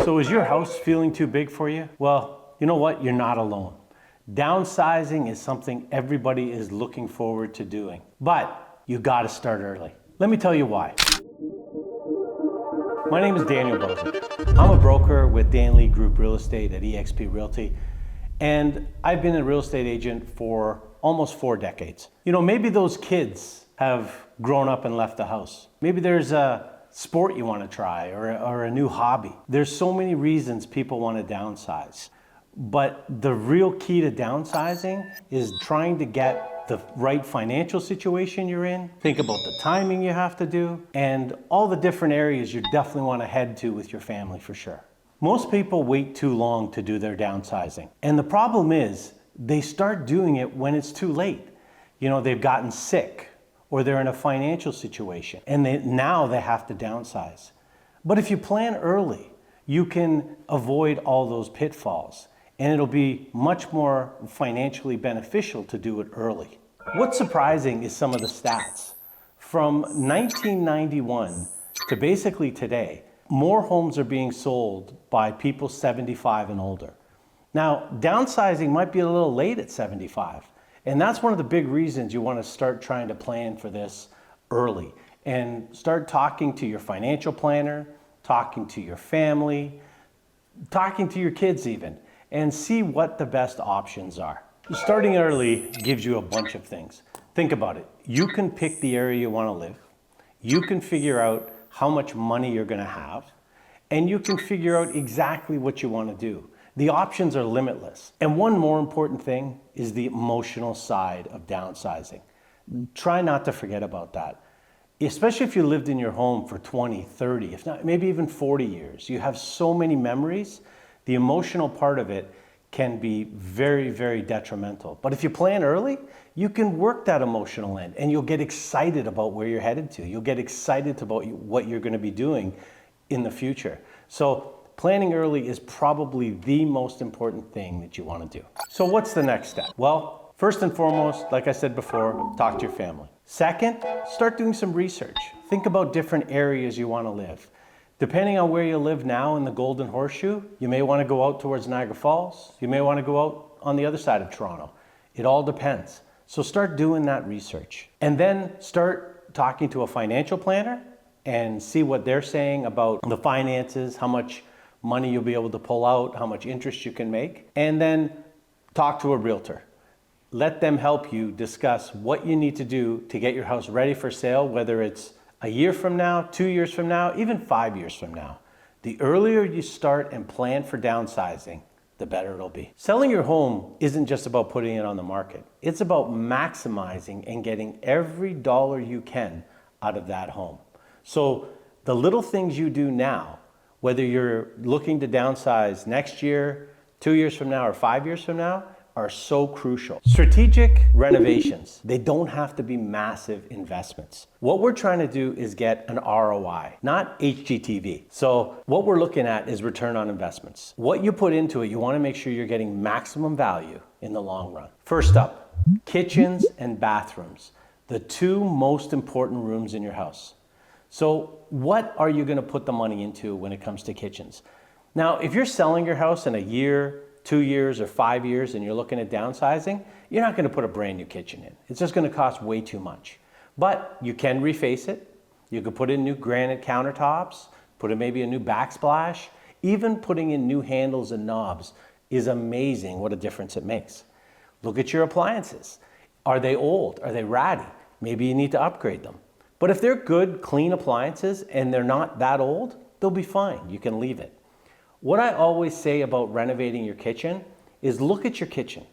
So is your house feeling too big for you? Well, you know what? You're not alone. Downsizing is something everybody is looking forward to doing, but you gotta start early. Let me tell you why. My name is Daniel Bozic. I'm a broker with Dan Lee Group Real Estate at eXp Realty, and I've been a real estate agent for almost 4 decades. You know, maybe those kids have grown up and left the house. Maybe there's a sport you want to try or a new hobby. There's so many reasons people want to downsize. But the real key to downsizing is trying to get the right financial situation you're in, think about the timing you have to do, and all the different areas you definitely want to head to with your family for sure. Most people wait too long to do their downsizing. And the problem is they start doing it when it's too late. You know, they've gotten sick or they're in a financial situation and now they have to downsize. But if you plan early, you can avoid all those pitfalls. And it'll be much more financially beneficial to do it early. What's surprising is some of the stats. From 1991 to basically today, more homes are being sold by people 75 and older. Now, downsizing might be a little late at 75. And that's one of the big reasons you want to start trying to plan for this early. And start talking to your financial planner, talking to your family, talking to your kids even, and see what the best options are. Starting early gives you a bunch of things. Think about it. You can pick the area you want to live. You can figure out how much money you're going to have, and you can figure out exactly what you want to do. The options are limitless. And one more important thing is the emotional side of downsizing. Try not to forget about that. Especially if you lived in your home for 20, 30, if not, maybe even 40 years. You have so many memories. The emotional part of it can be very, very detrimental. But if you plan early, you can work that emotional end and you'll get excited about where you're headed to. You'll get excited about what you're going to be doing in the future. So planning early is probably the most important thing that you want to do. So what's the next step? Well, first and foremost, like I said before, talk to your family. Second, start doing some research. Think about different areas you want to live. Depending on where you live now in the Golden Horseshoe, you may want to go out towards Niagara Falls. You may want to go out on the other side of Toronto. It all depends. So start doing that research. And then start talking to a financial planner and see what they're saying about the finances, how much money you'll be able to pull out, how much interest you can make. And then talk to a realtor. Let them help you discuss what you need to do to get your house ready for sale, whether it's a year from now, 2 years from now, even 5 years from now. The earlier you start and plan for downsizing, the better it'll be. Selling your home isn't just about putting it on the market. It's about maximizing and getting every dollar you can out of that home. So the little things you do now, whether you're looking to downsize next year, 2 years from now, or 5 years from now, are so crucial. Strategic renovations, they don't have to be massive investments. What we're trying to do is get an ROI, not HGTV. So what we're looking at is return on investments. What you put into it, you want to make sure you're getting maximum value in the long run. First up, kitchens and bathrooms, the 2 most important rooms in your house. So what are you going to put the money into when it comes to kitchens? Now, if you're selling your house in a year, 2 years or 5 years and you're looking at downsizing, you're not going to put a brand new kitchen in. It's just going to cost way too much. But you can reface it. You could put in new granite countertops, put in maybe a new backsplash. Even putting in new handles and knobs is amazing what a difference it makes. Look at your appliances. Are they old? Are they ratty? Maybe you need to upgrade them. But if they're good, clean appliances and they're not that old, they'll be fine. You can leave it. What I always say about renovating your kitchen is look at your kitchen.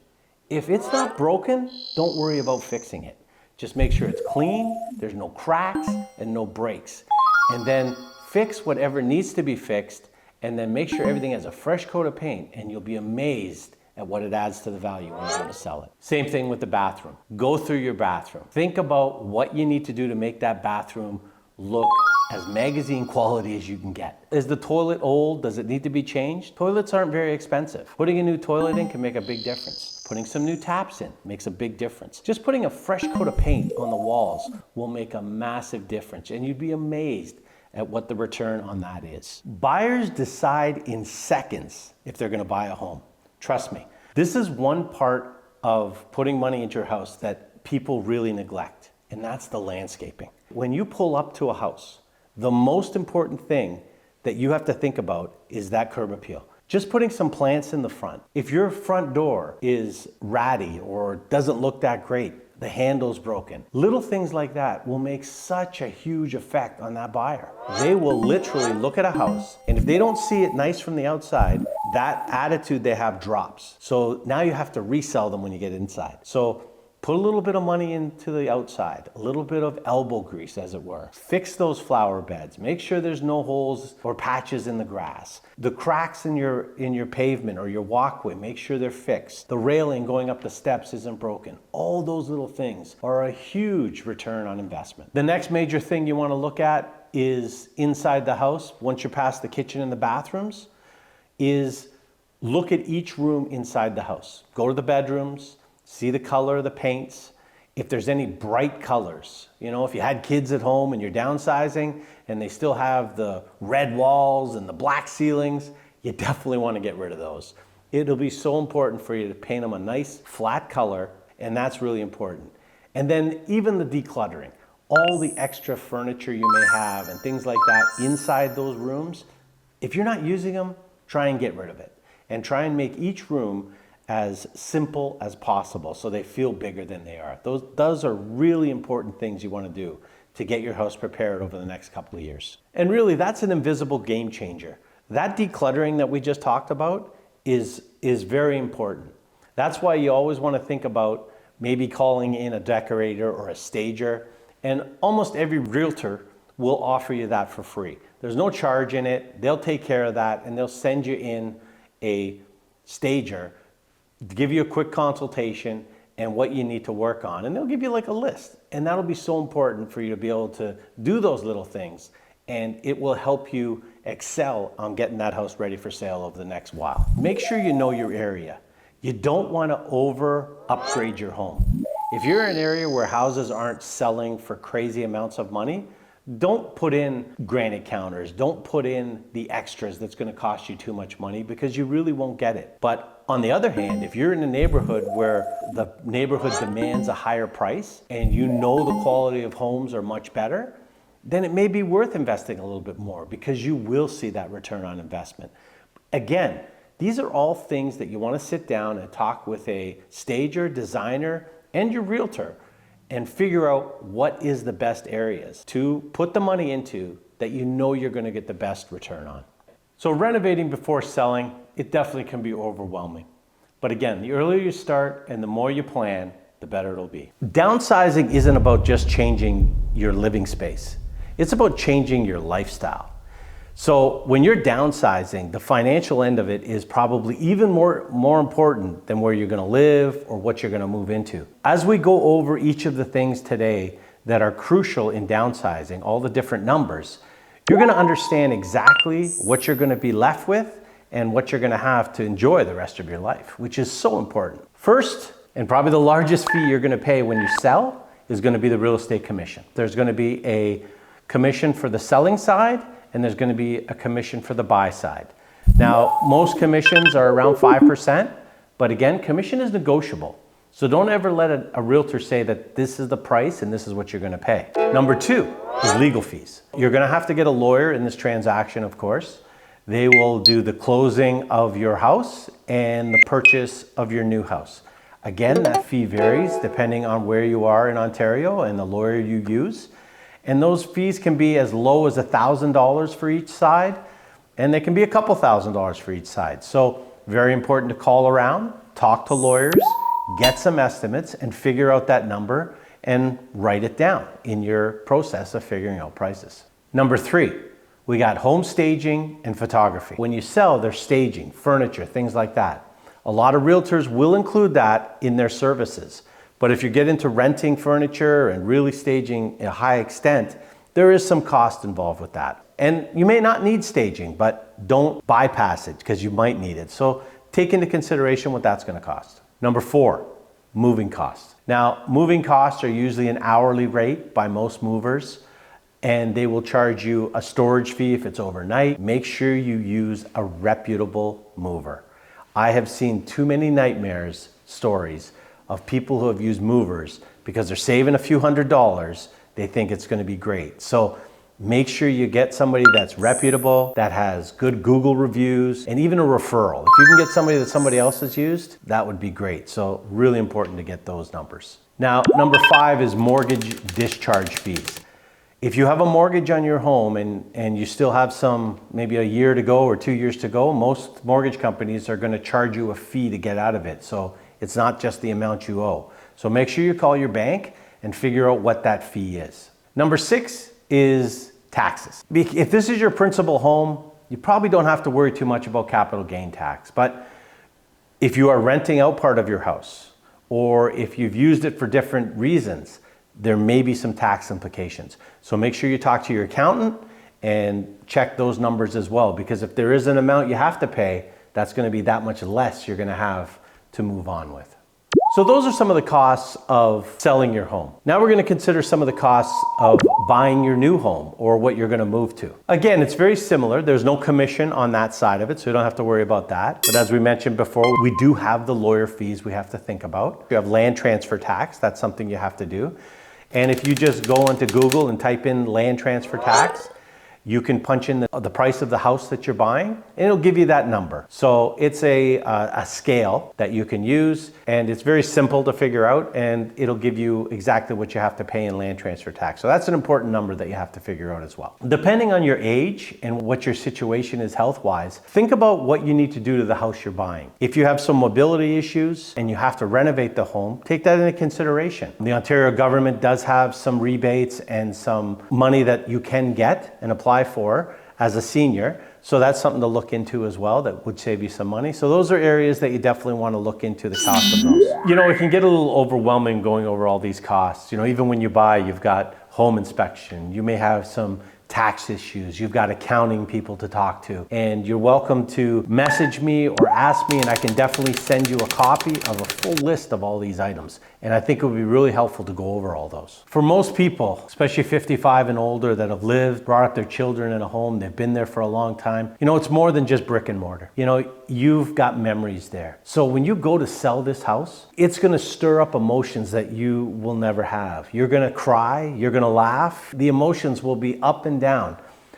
If it's not broken, don't worry about fixing it. Just make sure it's clean, there's no cracks and no breaks. And then fix whatever needs to be fixed and then make sure everything has a fresh coat of paint and you'll be amazed at what it adds to the value when you're going to sell it. Same thing with the bathroom. Go through your bathroom. Think about what you need to do to make that bathroom look as magazine quality as you can get. Is the toilet old? Does it need to be changed? Toilets aren't very expensive. Putting a new toilet in can make a big difference. Putting some new taps in makes a big difference. Just putting a fresh coat of paint on the walls will make a massive difference, and you'd be amazed at what the return on that is. Buyers decide in seconds if they're going to buy a home. Trust me. This is one part of putting money into your house that people really neglect, and that's the landscaping. When you pull up to a house, the most important thing that you have to think about is that curb appeal. Just putting some plants in the front. If your front door is ratty or doesn't look that great, the handle's broken, little things like that will make such a huge effect on that buyer. They will literally look at a house, and if they don't see it nice from the outside, that attitude they have drops. So now you have to resell them when you get inside. So put a little bit of money into the outside, a little bit of elbow grease, as it were. Fix those flower beds. Make sure there's no holes or patches in the grass. The cracks in your pavement or your walkway, make sure they're fixed. The railing going up the steps isn't broken. All those little things are a huge return on investment. The next major thing you want to look at is inside the house, once you're past the kitchen and the bathrooms, is look at each room inside the house. Go to the bedrooms, see the color of the paints. If there's any bright colors, if you had kids at home and you're downsizing and they still have the red walls and the black ceilings, you definitely want to get rid of those. It'll be so important for you to paint them a nice flat color, and that's really important. And then even the decluttering, all the extra furniture you may have and things like that inside those rooms, if you're not using them, try and get rid of it. And try and make each room as simple as possible so they feel bigger than they are. Those are really important things you want to do to get your house prepared over the next couple of years. And really, that's an invisible game changer. That decluttering that we just talked about is very important. That's why you always want to think about maybe calling in a decorator or a stager, and almost every realtor will offer you that for free. There's no charge in it. They'll take care of that, and they'll send you in a stager to give you a quick consultation and what you need to work on. And they'll give you like a list. And that'll be so important for you to be able to do those little things. And it will help you excel on getting that house ready for sale over the next while. Make sure you know your area. You don't want to over upgrade your home. If you're in an area where houses aren't selling for crazy amounts of money, don't put in granite counters. Don't put in the extras that's going to cost you too much money, because you really won't get it. But on the other hand, if you're in a neighborhood where the neighborhood demands a higher price and you know the quality of homes are much better, then it may be worth investing a little bit more, because you will see that return on investment. Again, these are all things that you want to sit down and talk with a stager, designer, and your realtor and figure out what is the best areas to put the money into that you know you're going to get the best return on. So renovating before selling, it definitely can be overwhelming. But again, the earlier you start and the more you plan, the better it'll be. Downsizing isn't about just changing your living space. It's about changing your lifestyle. So when you're downsizing, the financial end of it is probably even more important than where you're going to live or what you're going to move into. As we go over each of the things today that are crucial in downsizing, all the different numbers, you're going to understand exactly what you're going to be left with and what you're going to have to enjoy the rest of your life, which is so important. First, and probably the largest fee you're going to pay when you sell, is going to be the real estate commission. There's going to be a commission for the selling side, and there's going to be a commission for the buy side. Now, most commissions are around 5%, but again, commission is negotiable. So don't ever let a realtor say that this is the price and this is what you're going to pay. Number two is legal fees. You're going to have to get a lawyer in this transaction, of course. They will do the closing of your house and the purchase of your new house. Again, that fee varies depending on where you are in Ontario and the lawyer you use. And those fees can be as low as $1,000 for each side, and they can be a couple $1,000s for each side. So very important to call around, talk to lawyers, get some estimates, and figure out that number and write it down in your process of figuring out prices. Number three, we got home staging and photography. When you sell, there's staging, furniture, things like that. A lot of realtors will include that in their services. But if you get into renting furniture and really staging a high extent, there is some cost involved with that. And you may not need staging, but don't bypass it because you might need it. So take into consideration what that's going to cost. Number four, moving costs. Now, moving costs are usually an hourly rate by most movers. and they will charge you a storage fee if it's overnight. Make sure you use a reputable mover. I have seen too many nightmares stories of people who have used movers because they're saving a few $100s. They think it's going to be great. So make sure you get somebody that's reputable, that has good Google reviews, and even a referral. If you can get somebody that somebody else has used, that would be great. So really important to get those numbers. Now, number 5 is mortgage discharge fees. If you have a mortgage on your home and you still have maybe a year to go or 2 years to go, most mortgage companies are going to charge you a fee to get out of it. So it's not just the amount you owe. So make sure you call your bank and figure out what that fee is. Number 6 is taxes. If this is your principal home, you probably don't have to worry too much about capital gain tax. But if you are renting out part of your house, or if you've used it for different reasons, there may be some tax implications. So make sure you talk to your accountant and check those numbers as well, because if there is an amount you have to pay, that's going to be that much less you're going to have to move on with. So those are some of the costs of selling your home. Now we're going to consider some of the costs of buying your new home or what you're going to move to. Again, it's very similar. There's no commission on that side of it, so you don't have to worry about that. But as we mentioned before, we do have the lawyer fees we have to think about. You have land transfer tax. That's something you have to do. And if you just go onto Google and type in land transfer tax, you can punch in the price of the house that you're buying, and it'll give you that number. So it's a scale that you can use, and it's very simple to figure out, and it'll give you exactly what you have to pay in land transfer tax. So that's an important number that you have to figure out as well. Depending on your age and what your situation is health-wise, think about what you need to do to the house you're buying. If you have some mobility issues and you have to renovate the home, take that into consideration. The Ontario government does have some rebates and some money that you can get and apply for as a senior. So that's something to look into as well that would save you some money. So those are areas that you definitely want to look into the cost of those. You know, it can get a little overwhelming going over all these costs. You know, even when you buy, you've got home inspection, you may have some tax issues, you've got accounting people to talk to, and you're welcome to message me or ask me, and I can definitely send you a copy of a full list of all these items. And I think it would be really helpful to go over all those. For most people, especially 55 and older that have lived, brought up their children in a home, they've been there for a long time, you know, it's more than just brick and mortar. You know, you've got memories there. So when you go to sell this house, it's gonna stir up emotions that you will never have. You're gonna cry, you're gonna laugh. The emotions will be up and down.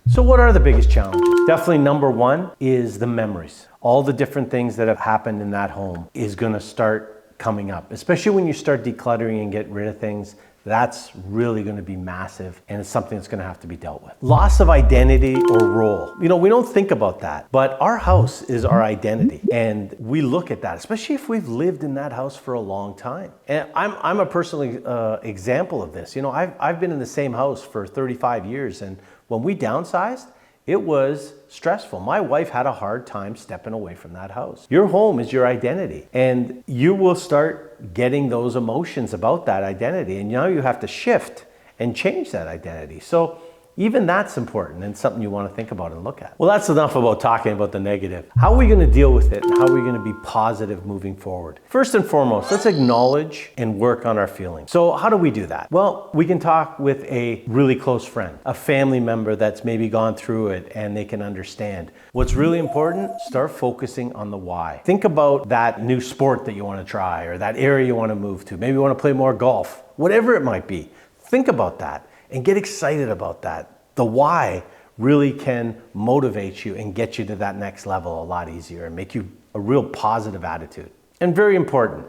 So what are the biggest challenges? Definitely number 1 is the memories. All the different things that have happened in that home is gonna start coming up, especially when you start decluttering and get rid of things. That's really going to be massive, and it's something that's going to have to be dealt with. Loss of identity or role. You know, we don't think about that, but our house is our identity, and we look at that, especially if we've lived in that house for a long time. And I'm a personal example of this. You know, I've been in the same house for 35 years, and when we downsized, it was stressful. My wife had a hard time stepping away from that house. Your home is your identity, and you will start getting those emotions about that identity, and now you have to shift and change that identity. So even that's important and something you want to think about and look at. Well, that's enough about talking about the negative. How are we going to deal with it, and how are we going to be positive moving forward? First and foremost, let's acknowledge and work on our feelings. So how do we do that? Well, we can talk with a really close friend, a family member that's maybe gone through it and they can understand. What's really important, start focusing on the why. Think about that new sport that you want to try, or that area you want to move to. Maybe you want to play more golf, whatever it might be. Think about that and get excited about that. The why really can motivate you and get you to that next level a lot easier and make you a real positive attitude. And very important,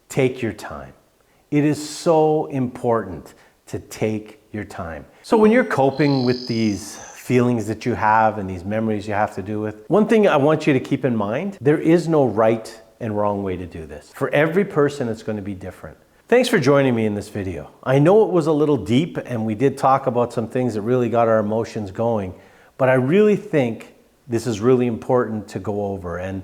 take your time. It is so important to take your time. So when you're coping with these feelings that you have and these memories you have to do with, one thing I want you to keep in mind, there is no right and wrong way to do this. For every person, it's going to be different. Thanks for joining me in this video. I know it was a little deep, and we did talk about some things that really got our emotions going, but I really think this is really important to go over, and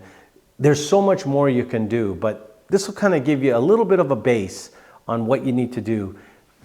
there's so much more you can do, but this will kind of give you a little bit of a base on what you need to do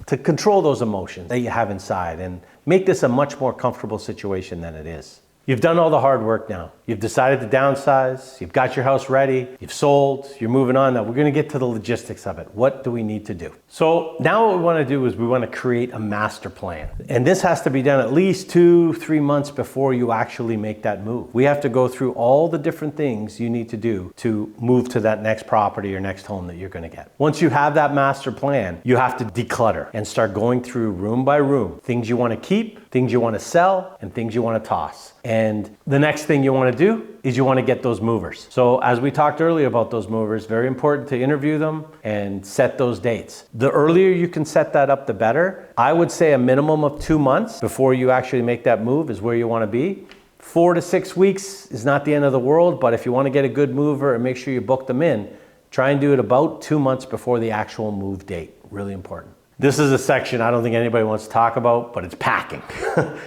to control those emotions that you have inside and make this a much more comfortable situation than it is. You've done all the hard work now. You've decided to downsize, you've got your house ready, you've sold, you're moving on. Now we're gonna get to the logistics of it. What do we need to do? So now what we wanna do is we wanna create a master plan. And this has to be done at least 2-3 months before you actually make that move. We have to go through all the different things you need to do to move to that next property or next home that you're gonna get. Once you have that master plan, you have to declutter and start going through room by room, things you wanna keep, things you wanna sell, and things you wanna toss. And the next thing you wanna do is you wanna get those movers. So as we talked earlier about those movers, very important to interview them and set those dates. The earlier you can set that up, the better. I would say a minimum of 2 months before you actually make that move is where you wanna be. 4 to 6 weeks is not the end of the world, but if you wanna get a good mover and make sure you book them in, try and do it about 2 months before the actual move date. Really important. This is a section I don't think anybody wants to talk about, but it's packing.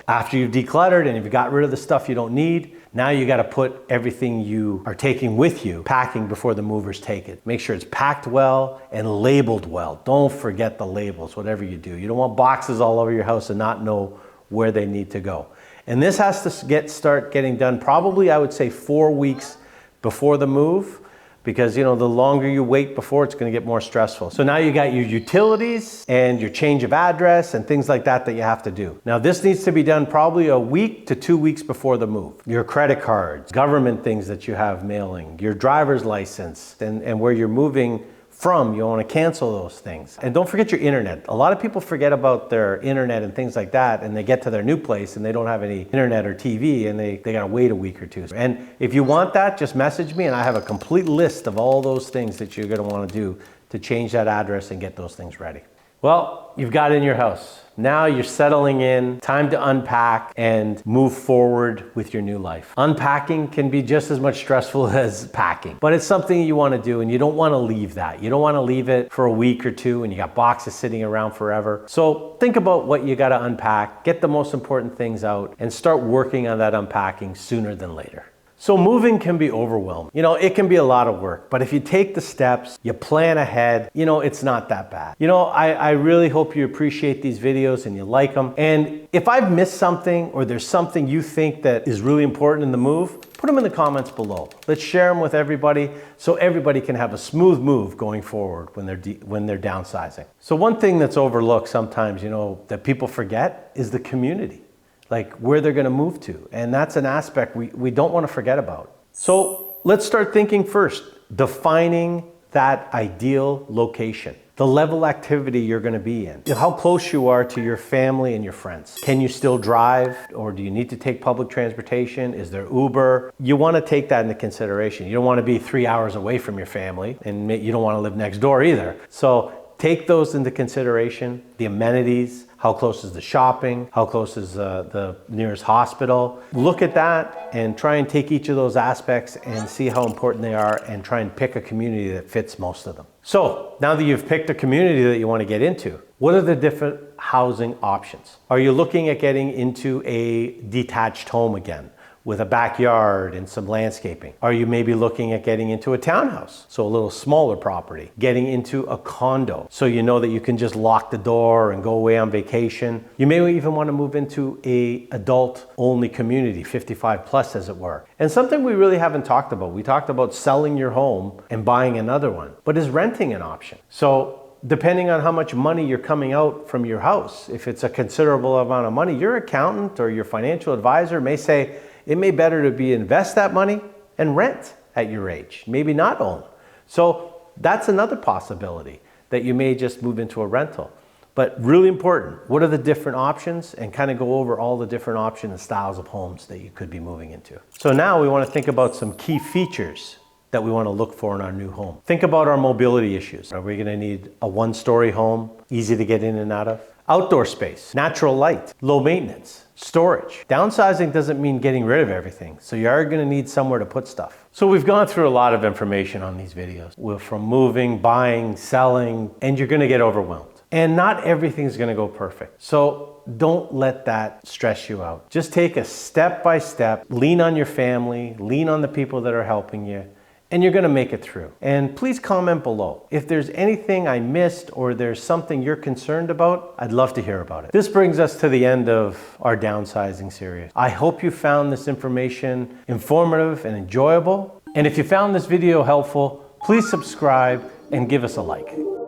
After you've decluttered and you've got rid of the stuff you don't need, now you got to put everything you are taking with you, packing before the movers take it. Make sure it's packed well and labeled well. Don't forget the labels, whatever you do. You don't want boxes all over your house and not know where they need to go. And this has to start getting done probably, I would say, 4 weeks before the move, because the longer you wait before, it's going to get more stressful. So now you got your utilities and your change of address and things like that you have to do. Now this needs to be done probably a week to 2 weeks before the move. Your credit cards, government things that you have mailing, your driver's license, and where you're moving from, you want to cancel those things. And don't forget your internet. A lot of people forget about their internet and things like that, and they get to their new place and they don't have any internet or TV, and they gotta wait a week or two. And if you want that, just message me and I have a complete list of all those things that you're gonna want to do to change that address and get those things ready. Well, you've got it in your house. Now you're settling in, time to unpack and move forward with your new life. Unpacking can be just as much stressful as packing, but it's something you want to do and you don't want to leave that. You don't want to leave it for a week or two and you got boxes sitting around forever. So think about what you got to unpack, get the most important things out, and start working on that unpacking sooner than later. So moving can be overwhelming. It can be a lot of work, but if you take the steps, you plan ahead, it's not that bad. I really hope you appreciate these videos and you like them. And if I've missed something or there's something you think that is really important in the move, put them in the comments below. Let's share them with everybody so everybody can have a smooth move going forward when they're downsizing. So one thing that's overlooked sometimes, that people forget is the community. Like where they're going to move to. And that's an aspect we don't want to forget about. So let's start thinking first, defining that ideal location, the level of activity you're going to be in, how close you are to your family and your friends. Can you still drive, or do you need to take public transportation? Is there Uber? You want to take that into consideration. You don't want to be 3 hours away from your family, and you don't want to live next door either. So take those into consideration, the amenities. How close is the shopping? How close is the nearest hospital? Look at that and try and take each of those aspects and see how important they are and try and pick a community that fits most of them. So now that you've picked a community that you want to get into, what are the different housing options? Are you looking at getting into a detached home again, with a backyard and some landscaping? Are you maybe looking at getting into a townhouse, so a little smaller property? Getting into a condo, so you know that you can just lock the door and go away on vacation. You may even want to move into a adult-only community, 55 plus as it were. And something we really haven't talked about, we talked about selling your home and buying another one, but is renting an option? So depending on how much money you're coming out from your house, if it's a considerable amount of money, your accountant or your financial advisor may say, it may better to be invest that money and rent at your age, maybe not own. So that's another possibility, that you may just move into a rental. But really important, what are the different options, and kind of go over all the different options and styles of homes that you could be moving into. So now we want to think about some key features that we want to look for in our new home. Think about our mobility issues. Are we going to need a one-story home, easy to get in and out of? Outdoor space, natural light, low maintenance, storage. Downsizing doesn't mean getting rid of everything, so you are going to need somewhere to put stuff. So we've gone through a lot of information on these videos. We're from moving, buying, selling, and you're going to get overwhelmed. And not everything's going to go perfect. So don't let that stress you out. Just take a step by step, lean on your family, lean on the people that are helping you, and you're gonna make it through. And please comment below. If there's anything I missed or there's something you're concerned about, I'd love to hear about it. This brings us to the end of our downsizing series. I hope you found this information informative and enjoyable. And if you found this video helpful, please subscribe and give us a like.